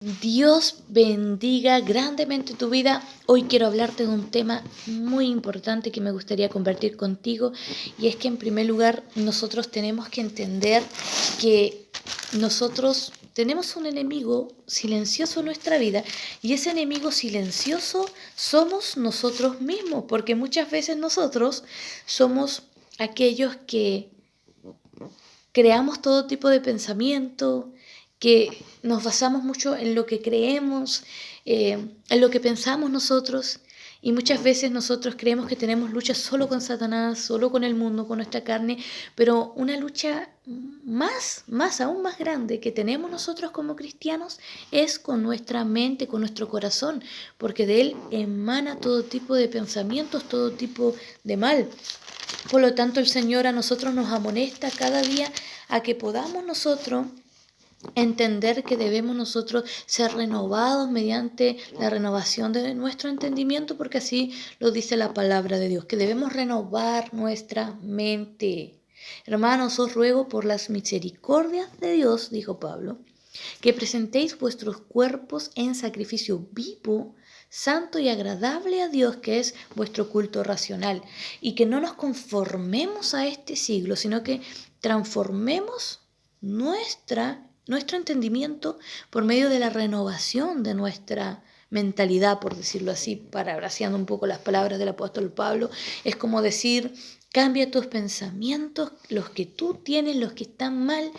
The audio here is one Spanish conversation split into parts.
Dios bendiga grandemente tu vida. Hoy quiero hablarte de un tema muy importante que me gustaría compartir contigo, y es que en primer lugar nosotros tenemos que entender que nosotros tenemos un enemigo silencioso en nuestra vida, y ese enemigo silencioso somos nosotros mismos, porque muchas veces nosotros somos aquellos que creamos todo tipo de pensamiento, que nos basamos mucho en lo que creemos, en lo que pensamos nosotros, y muchas veces nosotros creemos que tenemos lucha solo con Satanás, solo con el mundo, con nuestra carne, pero una lucha aún más grande que tenemos nosotros como cristianos es con nuestra mente, con nuestro corazón, porque de él emana todo tipo de pensamientos, todo tipo de mal. Por lo tanto, el Señor a nosotros nos amonesta cada día a que podamos nosotros entender que debemos nosotros ser renovados mediante la renovación de nuestro entendimiento, porque así lo dice la palabra de Dios, que debemos renovar nuestra mente. Hermanos, os ruego por las misericordias de Dios, dijo Pablo, que presentéis vuestros cuerpos en sacrificio vivo, santo y agradable a Dios, que es vuestro culto racional, y que no nos conformemos a este siglo, sino que transformemos nuestro entendimiento por medio de la renovación de nuestra mentalidad, por decirlo así, parafraseando un poco las palabras del apóstol Pablo. Es como decir: cambia tus pensamientos, los que tú tienes, los que están mal,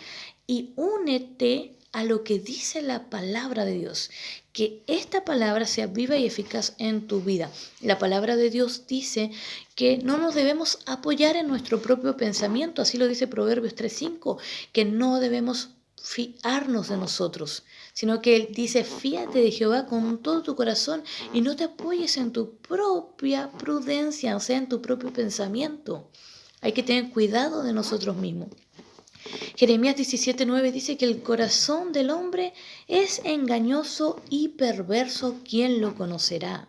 y únete a lo que dice la palabra de Dios. Que esta palabra sea viva y eficaz en tu vida. La palabra de Dios dice que no nos debemos apoyar en nuestro propio pensamiento, así lo dice Proverbios 3:5, que no debemos fiarnos de nosotros, sino que Él dice: fíate de Jehová con todo tu corazón y no te apoyes en tu propia prudencia, o sea, en tu propio pensamiento. Hay que tener cuidado de nosotros mismos. Jeremías 17:9 dice que el corazón del hombre es engañoso y perverso, ¿quién lo conocerá?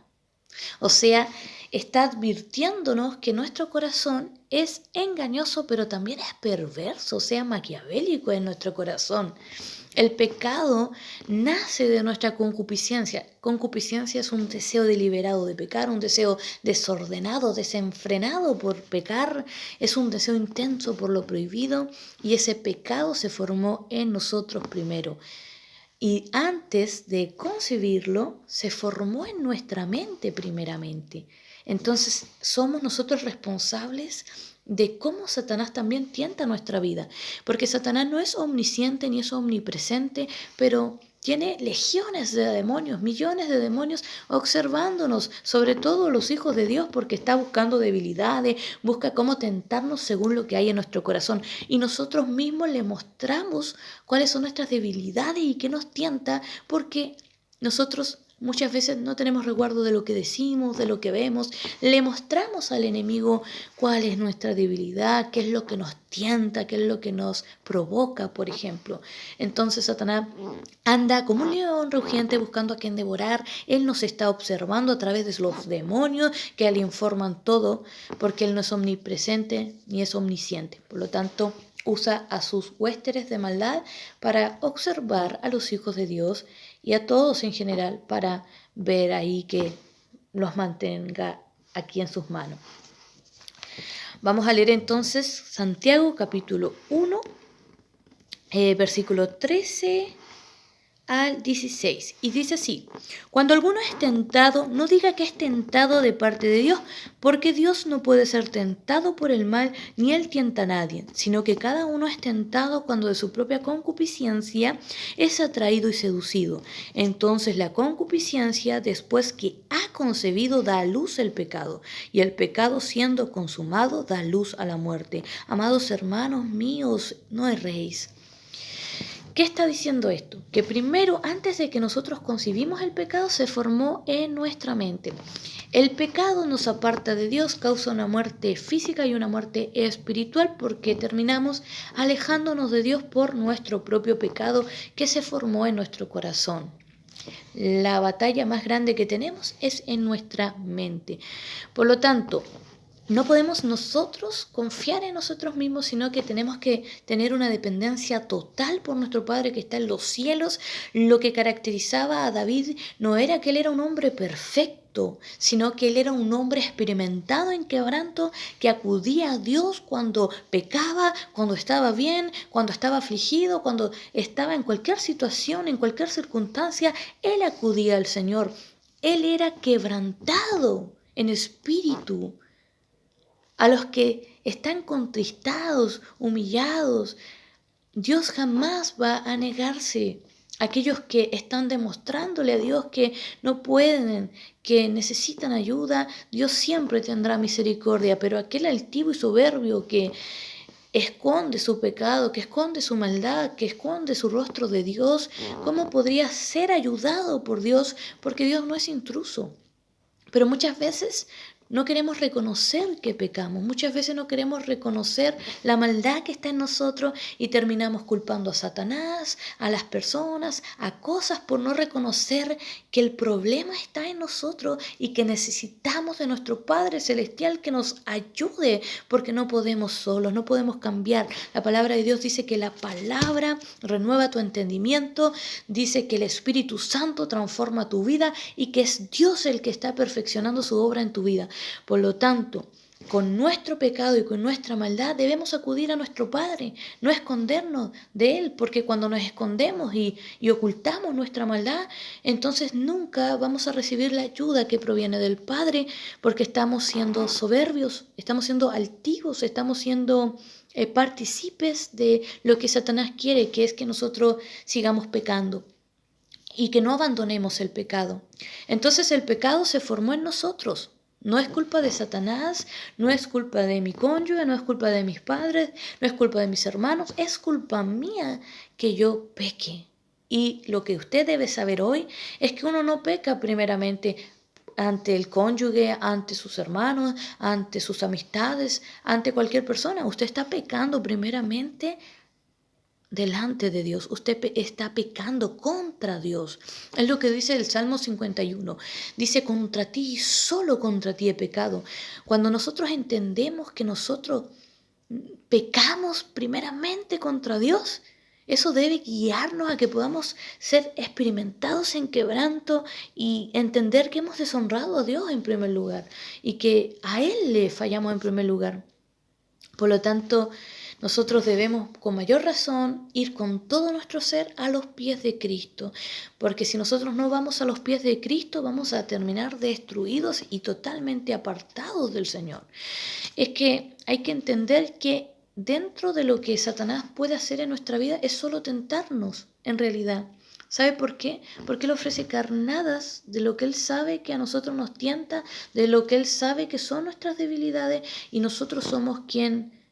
O sea, está advirtiéndonos que nuestro corazón es engañoso, pero también es perverso, o sea, maquiavélico en nuestro corazón. El pecado nace de nuestra concupiscencia. Concupiscencia es un deseo deliberado de pecar, un deseo desordenado, desenfrenado por pecar, es un deseo intenso por lo prohibido, y ese pecado se formó en nosotros primero. Y antes de concebirlo, se formó en nuestra mente primeramente. Entonces, somos nosotros responsables de cómo Satanás también tienta nuestra vida. Porque Satanás no es omnisciente ni es omnipresente, pero tiene legiones de demonios, millones de demonios observándonos, sobre todo los hijos de Dios, porque está buscando debilidades, busca cómo tentarnos según lo que hay en nuestro corazón. Y nosotros mismos le mostramos cuáles son nuestras debilidades y qué nos tienta, porque nosotros muchas veces no tenemos resguardo de lo que decimos, de lo que vemos. Le mostramos al enemigo cuál es nuestra debilidad, qué es lo que nos tienta, qué es lo que nos provoca, por ejemplo. Entonces Satanás anda como un león rugiente buscando a quien devorar. Él nos está observando a través de los demonios que le informan todo, porque él no es omnipresente ni es omnisciente. Por lo tanto, usa a sus huéspedes de maldad para observar a los hijos de Dios y a todos en general, para ver ahí que los mantenga aquí en sus manos. Vamos a leer entonces Santiago capítulo 1, versículo 13 al 16, y dice así: cuando alguno es tentado, no diga que es tentado de parte de Dios, porque Dios no puede ser tentado por el mal, ni él tienta a nadie, sino que cada uno es tentado cuando de su propia concupiscencia es atraído y seducido. Entonces la concupiscencia, después que ha concebido, da a luz el pecado, y el pecado, siendo consumado, da luz a la muerte. Amados hermanos míos, no erréis. ¿Qué está diciendo esto? Que primero, antes de que nosotros concibimos el pecado, se formó en nuestra mente. El pecado nos aparta de Dios, causa una muerte física y una muerte espiritual, porque terminamos alejándonos de Dios por nuestro propio pecado que se formó en nuestro corazón. La batalla más grande que tenemos es en nuestra mente. Por lo tanto, No podemos nosotros confiar en nosotros mismos, sino que tenemos que tener una dependencia total por nuestro Padre que está en los cielos. Lo que caracterizaba a David no era que él era un hombre perfecto, sino que él era un hombre experimentado en quebranto, que acudía a Dios cuando pecaba, cuando estaba bien, cuando estaba afligido, cuando estaba en cualquier situación, en cualquier circunstancia, él acudía al Señor. Él era quebrantado en espíritu. A los que están contristados, humillados, Dios jamás va a negarse. Aquellos que están demostrándole a Dios que no pueden, que necesitan ayuda, Dios siempre tendrá misericordia. Pero aquel altivo y soberbio que esconde su pecado, que esconde su maldad, que esconde su rostro de Dios, ¿cómo podría ser ayudado por Dios? Porque Dios no es intruso. Pero muchas veces no queremos reconocer que pecamos, muchas veces no queremos reconocer la maldad que está en nosotros y terminamos culpando a Satanás, a las personas, a cosas por no reconocer que el problema está en nosotros y que necesitamos de nuestro Padre Celestial que nos ayude, porque no podemos solos, no podemos cambiar. La palabra de Dios dice que la palabra renueva tu entendimiento, dice que el Espíritu Santo transforma tu vida y que es Dios el que está perfeccionando su obra en tu vida. Por lo tanto, con nuestro pecado y con nuestra maldad debemos acudir a nuestro Padre, no escondernos de Él, porque cuando nos escondemos y ocultamos nuestra maldad, entonces nunca vamos a recibir la ayuda que proviene del Padre, porque estamos siendo soberbios, estamos siendo altivos, estamos siendo partícipes de lo que Satanás quiere, que es que nosotros sigamos pecando y que no abandonemos el pecado. Entonces el pecado se formó en nosotros. No es culpa de Satanás, no es culpa de mi cónyuge, no es culpa de mis padres, no es culpa de mis hermanos, es culpa mía que yo peque. Y lo que usted debe saber hoy es que uno no peca primeramente ante el cónyuge, ante sus hermanos, ante sus amistades, ante cualquier persona. Usted está pecando primeramente delante de Dios. Usted está pecando contra Dios. Es lo que dice el Salmo 51. Dice, contra ti y solo contra ti he pecado. Cuando nosotros entendemos que nosotros pecamos primeramente contra Dios, eso debe guiarnos a que podamos ser experimentados en quebranto y entender que hemos deshonrado a Dios en primer lugar y que a Él le fallamos en primer lugar. Por lo tanto, nosotros debemos con mayor razón ir con todo nuestro ser a los pies de Cristo, porque si nosotros no vamos a los pies de Cristo, vamos a terminar destruidos y totalmente apartados del Señor. Es que hay que entender que dentro de lo que Satanás puede hacer en nuestra vida es solo tentarnos, en realidad. ¿Sabe por qué? Porque Él ofrece carnadas de lo que Él sabe que a nosotros nos tienta, de lo que Él sabe que son nuestras debilidades, y nosotros somos quien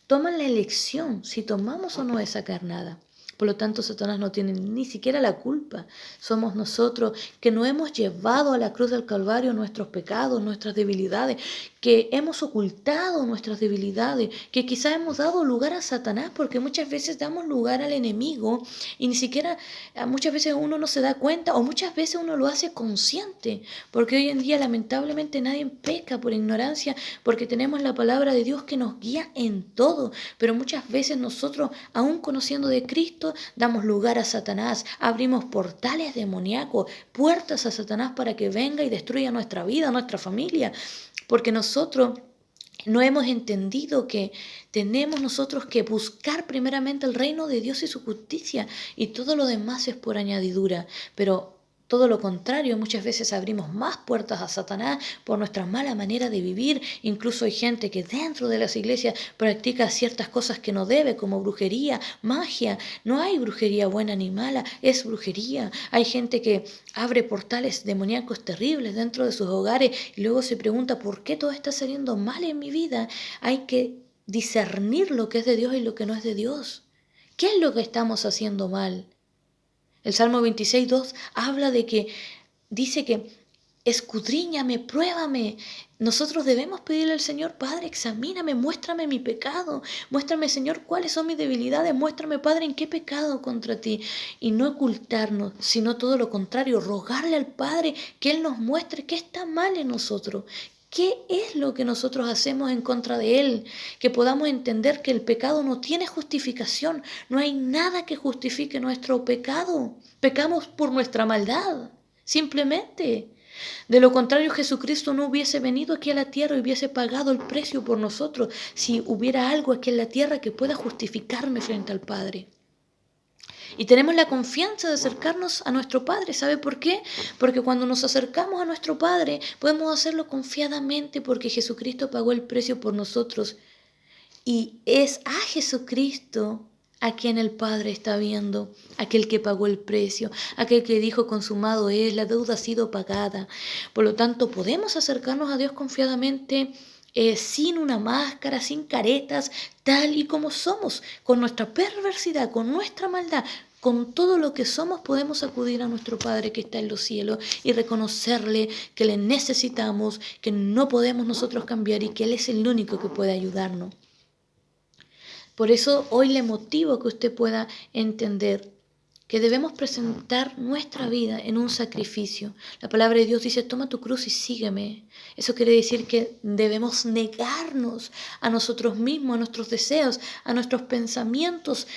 toma la elección si tomamos o no esa carnada. Por lo tanto, Satanás no tiene ni siquiera la culpa. Somos nosotros que no hemos llevado a la cruz del Calvario nuestros pecados, nuestras debilidades, que hemos ocultado nuestras debilidades, que quizás hemos dado lugar a Satanás, porque muchas veces damos lugar al enemigo y ni siquiera muchas veces uno no se da cuenta, o muchas veces uno lo hace consciente, porque hoy en día lamentablemente nadie peca por ignorancia, porque tenemos la palabra de Dios que nos guía en todo, pero muchas veces nosotros, aún conociendo de Cristo, damos lugar a Satanás, abrimos portales demoníacos, puertas a Satanás para que venga y destruya nuestra vida, nuestra familia, porque nosotros no hemos entendido que tenemos nosotros que buscar primeramente el reino de Dios y su justicia, y todo lo demás es por añadidura. Pero todo lo contrario, muchas veces abrimos más puertas a Satanás por nuestra mala manera de vivir. Incluso hay gente que dentro de las iglesias practica ciertas cosas que no debe, como brujería, magia. No hay brujería buena ni mala, es brujería. Hay gente que abre portales demoníacos terribles dentro de sus hogares y luego se pregunta por qué todo está saliendo mal en mi vida. Hay que discernir lo que es de Dios y lo que no es de Dios. ¿Qué es lo que estamos haciendo mal? El Salmo 26:2 habla de que, dice que escudriñame, pruébame. Nosotros debemos pedirle al Señor, Padre, examíname, muéstrame mi pecado, muéstrame, Señor, cuáles son mis debilidades, muéstrame, Padre, en qué pecado contra ti. Y no ocultarnos, sino todo lo contrario, rogarle al Padre que Él nos muestre qué está mal en nosotros, ¿Qué es lo que nosotros hacemos en contra de Él? Que podamos entender que el pecado no tiene justificación. No hay nada que justifique nuestro pecado. Pecamos por nuestra maldad, simplemente. De lo contrario, Jesucristo no hubiese venido aquí a la tierra y hubiese pagado el precio por nosotros si hubiera algo aquí en la tierra que pueda justificarme frente al Padre. Y tenemos la confianza de acercarnos a nuestro Padre. ¿Sabe por qué? Porque cuando nos acercamos a nuestro Padre podemos hacerlo confiadamente porque Jesucristo pagó el precio por nosotros. Y es a Jesucristo a quien el Padre está viendo, aquel que pagó el precio, aquel que dijo consumado es, la deuda ha sido pagada. Por lo tanto, podemos acercarnos a Dios confiadamente, sin una máscara, sin caretas, tal y como somos, con nuestra perversidad, con nuestra maldad. Con todo lo que somos podemos acudir a nuestro Padre que está en los cielos y reconocerle que le necesitamos, que no podemos nosotros cambiar y que Él es el único que puede ayudarnos. Por eso hoy le motivo a que usted pueda entender que debemos presentar nuestra vida en un sacrificio. La palabra de Dios dice, toma tu cruz y sígueme. Eso quiere decir que debemos negarnos a nosotros mismos, a nuestros deseos, a nuestros pensamientos.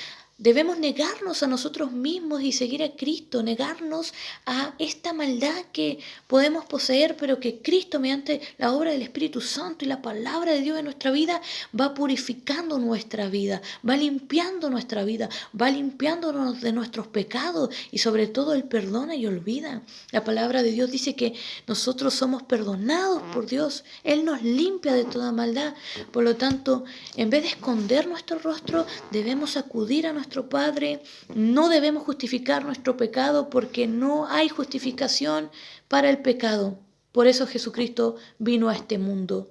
Debemos negarnos a nosotros mismos y seguir a Cristo, negarnos a esta maldad que podemos poseer, pero que Cristo, mediante la obra del Espíritu Santo y la palabra de Dios en nuestra vida, va purificando nuestra vida, va limpiando nuestra vida, va limpiándonos de nuestros pecados y sobre todo Él perdona y olvida. La palabra de Dios dice que nosotros somos perdonados por Dios, Él nos limpia de toda maldad. Por lo tanto, en vez de esconder nuestro rostro, debemos acudir a nuestro Padre, no debemos justificar nuestro pecado porque no hay justificación para el pecado. Por eso Jesucristo vino a este mundo.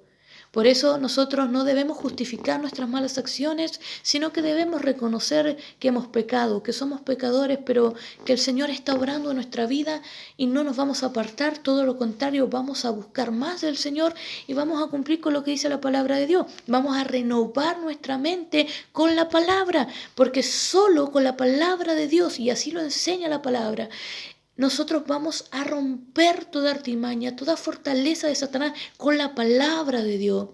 Por eso nosotros no debemos justificar nuestras malas acciones, sino que debemos reconocer que hemos pecado, que somos pecadores, pero que el Señor está obrando en nuestra vida y no nos vamos a apartar, todo lo contrario, vamos a buscar más del Señor y vamos a cumplir con lo que dice la palabra de Dios. Vamos a renovar nuestra mente con la palabra, porque solo con la palabra de Dios, y así lo enseña la palabra, nosotros vamos a romper toda artimaña, toda fortaleza de Satanás con la palabra de Dios.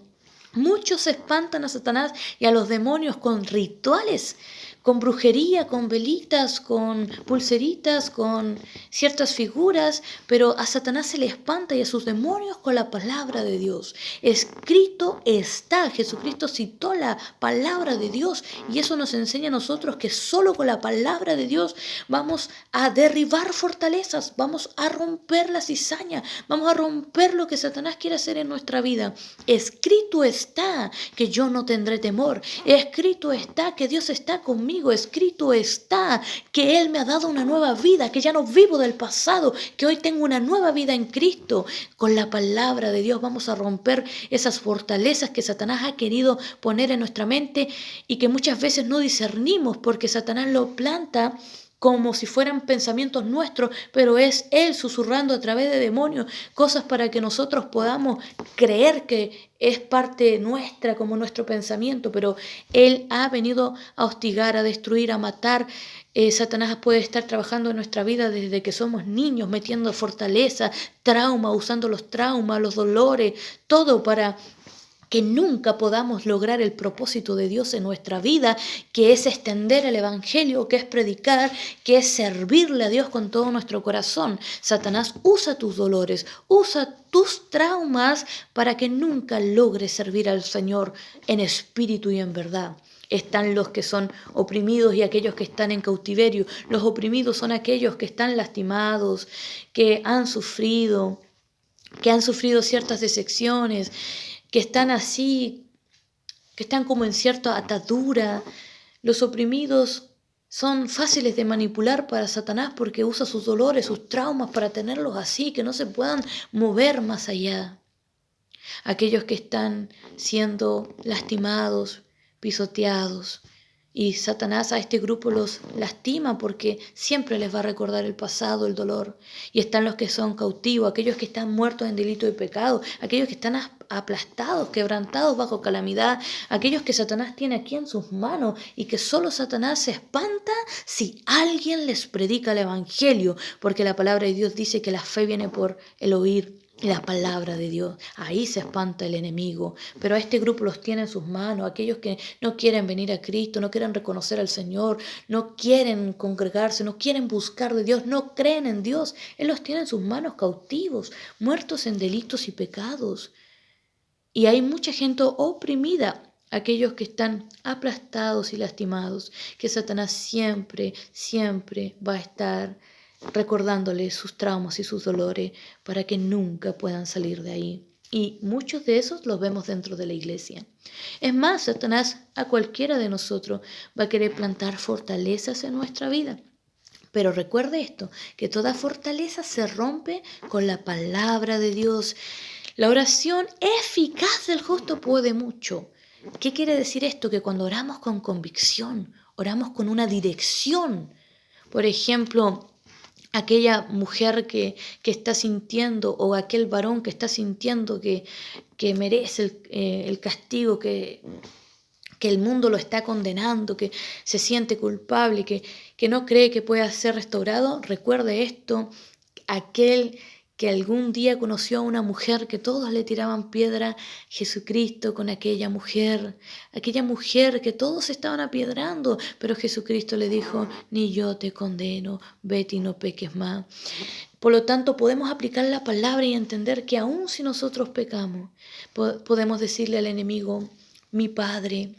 Muchos espantan a Satanás y a los demonios con rituales, con brujería, con velitas, con pulseritas, con ciertas figuras, pero a Satanás se le espanta y a sus demonios con la palabra de Dios. Escrito está, Jesucristo citó la palabra de Dios y eso nos enseña a nosotros que solo con la palabra de Dios vamos a derribar fortalezas, vamos a romper la cizaña, vamos a romper lo que Satanás quiere hacer en nuestra vida. Escrito está que yo no tendré temor, escrito está que Dios está conmigo, escrito está que Él me ha dado una nueva vida, que ya no vivo del pasado, que hoy tengo una nueva vida en Cristo. Con la palabra de Dios vamos a romper esas fortalezas que Satanás ha querido poner en nuestra mente y que muchas veces no discernimos porque Satanás lo planta como si fueran pensamientos nuestros, pero es Él susurrando a través de demonios, cosas para que nosotros podamos creer que es parte nuestra, como nuestro pensamiento, pero Él ha venido a hostigar, a destruir, a matar. Satanás puede estar trabajando en nuestra vida desde que somos niños, metiendo fortaleza, trauma, usando los traumas, los dolores, todo para que nunca podamos lograr el propósito de Dios en nuestra vida, que es extender el Evangelio, que es predicar, que es servirle a Dios con todo nuestro corazón. Satanás usa tus dolores, usa tus traumas para que nunca logres servir al Señor en espíritu y en verdad. Están los que son oprimidos y aquellos que están en cautiverio. Los oprimidos son aquellos que están lastimados, que han sufrido ciertas decepciones, que están así, que están como en cierta atadura. Los oprimidos son fáciles de manipular para Satanás porque usa sus dolores, sus traumas para tenerlos así, que no se puedan mover más allá. Aquellos que están siendo lastimados, pisoteados. Y Satanás a este grupo los lastima porque siempre les va a recordar el pasado, el dolor. Y están los que son cautivos, aquellos que están muertos en delito y pecado, aquellos que están aplastados, quebrantados bajo calamidad, aquellos que Satanás tiene aquí en sus manos y que solo Satanás se espanta si alguien les predica el Evangelio, porque la palabra de Dios dice que la fe viene por el oír. la palabra de Dios. Ahí se espanta el enemigo. Pero a este grupo los tiene en sus manos. Aquellos que no quieren venir a Cristo, no quieren reconocer al Señor, no quieren congregarse, no quieren buscar de Dios, no creen en Dios. Él los tiene en sus manos cautivos, muertos en delitos y pecados. Y hay mucha gente oprimida, aquellos que están aplastados y lastimados, que Satanás siempre, siempre va a estar recordándoles sus traumas y sus dolores para que nunca puedan salir de ahí. Y muchos de esos los vemos dentro de la iglesia. Es más, Satanás a cualquiera de nosotros va a querer plantar fortalezas en nuestra vida. Pero recuerde esto, que toda fortaleza se rompe con la palabra de Dios. La oración eficaz del justo puede mucho. ¿Qué quiere decir esto? Que cuando oramos con convicción, oramos con una dirección. Por ejemplo, aquella mujer que está sintiendo o aquel varón que está sintiendo que merece el castigo, que el mundo lo está condenando, que se siente culpable, que no cree que pueda ser restaurado. Recuerde esto, aquel que algún día conoció a una mujer que todos le tiraban piedra, Jesucristo con aquella mujer que todos estaban apiedrando, pero Jesucristo le dijo, ni yo te condeno, vete y no peques más. Por lo tanto, podemos aplicar la palabra y entender que aun si nosotros pecamos, podemos decirle al enemigo, mi Padre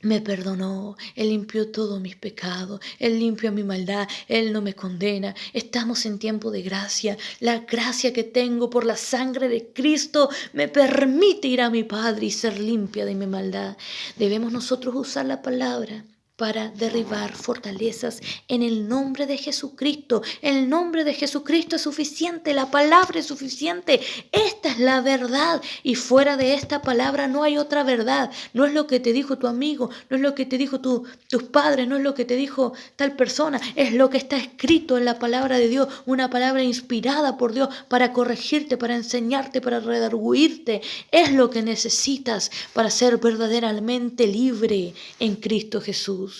me perdonó, Él limpió todos mis pecados, Él limpia mi maldad, Él no me condena. Estamos en tiempo de gracia. La gracia que tengo por la sangre de Cristo me permite ir a mi Padre y ser limpia de mi maldad. Debemos nosotros usar la palabra para derribar fortalezas en el nombre de Jesucristo. El nombre de Jesucristo es suficiente, la palabra es suficiente. Esta es la verdad y fuera de esta palabra no hay otra verdad. No es lo que te dijo tu amigo, no es lo que te dijo tus padres, no es lo que te dijo tal persona, es lo que está escrito en la palabra de Dios, una palabra inspirada por Dios para corregirte, para enseñarte, para redarguirte. Es lo que necesitas para ser verdaderamente libre en Cristo Jesús.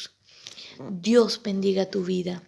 Dios bendiga tu vida.